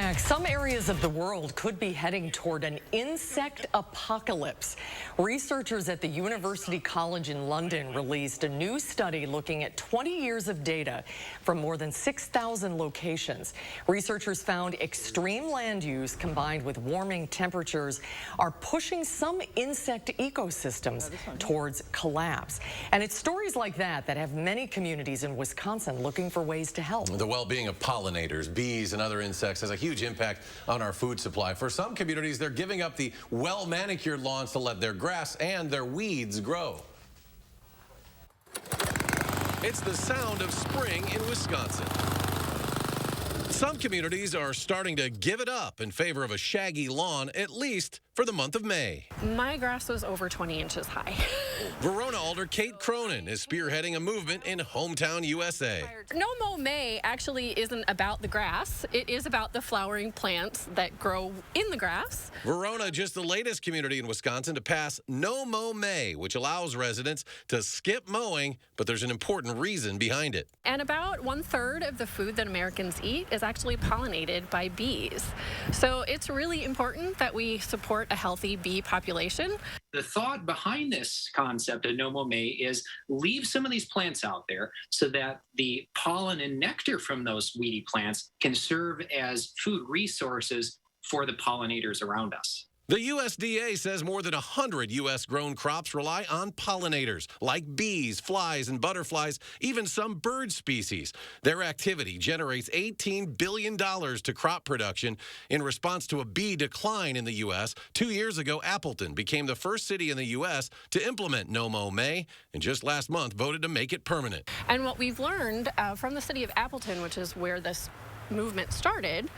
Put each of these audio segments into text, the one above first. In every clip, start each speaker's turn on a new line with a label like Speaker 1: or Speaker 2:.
Speaker 1: Next, some areas of the world could be heading toward an insect apocalypse. Researchers at the University College in London released a new study looking at 20 years of data from more than 6,000 locations. Researchers found extreme land use combined with warming temperatures are pushing some insect ecosystems towards collapse. And it's stories like that that have many communities in Wisconsin looking for ways to help.
Speaker 2: The well-being of pollinators, bees, and other insects has a huge impact on our food supply. For some communities, they're giving up the well-manicured lawns to let their grass and their weeds grow. It's the sound of spring in Wisconsin. Some communities are starting to give it up in favor of a shaggy lawn, at least for the month of May.
Speaker 3: My grass was over 20 inches high.
Speaker 2: Verona Alder Kate Cronin is spearheading a movement in hometown USA.
Speaker 3: No-mow-may actually isn't about the grass. It is about the flowering plants that grow in the grass.
Speaker 2: Verona, just the latest community in Wisconsin to pass no-mow-may, which allows residents to skip mowing, but there's an important reason behind it.
Speaker 3: And about 1/3 of the food that Americans eat is actually pollinated by bees. So it's really important that we support a healthy bee population.
Speaker 4: The thought behind this concept of no-mow-may is leave some of these plants out there so that the pollen and nectar from those weedy plants can serve as food resources for the pollinators around us.
Speaker 2: The USDA says more than 100 U.S.-grown crops rely on pollinators, like bees, flies, and butterflies, even some bird species. Their activity generates $18 billion to crop production. In response to a bee decline in the U.S., 2 years ago, Appleton became the first city in the U.S. to implement no-mow-may, and just last month voted to make it permanent.
Speaker 3: And what we've learned from the city of Appleton, which is where this movement started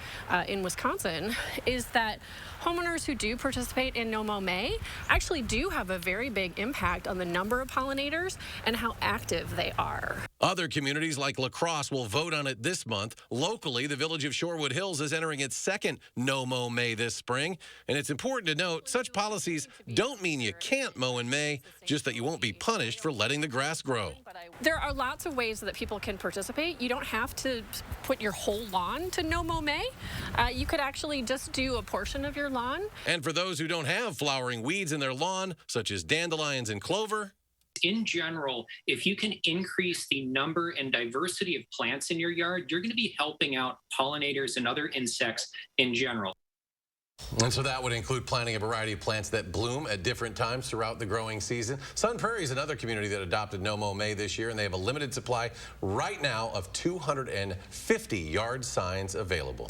Speaker 3: in Wisconsin, is that homeowners who do participate in no-mow-may actually do have a very big impact on the number of pollinators and how active they are.
Speaker 2: Other communities like La Crosse will vote on it this month. Locally, the village of Shorewood Hills is entering its second no-mow-may this spring. And it's important to note, such policies don't mean you can't mow in May, just that you won't be punished for letting the grass grow.
Speaker 3: There are lots of ways that people can participate. You don't have to put your whole lawn to no-mow-may. You could actually just do a portion of your lawn.
Speaker 2: And for those who don't have flowering weeds in their lawn, such as dandelions and clover,
Speaker 4: in general, if you can increase the number and diversity of plants in your yard, you're going to be helping out pollinators and other insects in general.
Speaker 2: And so that would include planting a variety of plants that bloom at different times throughout the growing season. Sun Prairie is another community that adopted no-mow-may this year, and they have a limited supply right now of 250 yard signs available.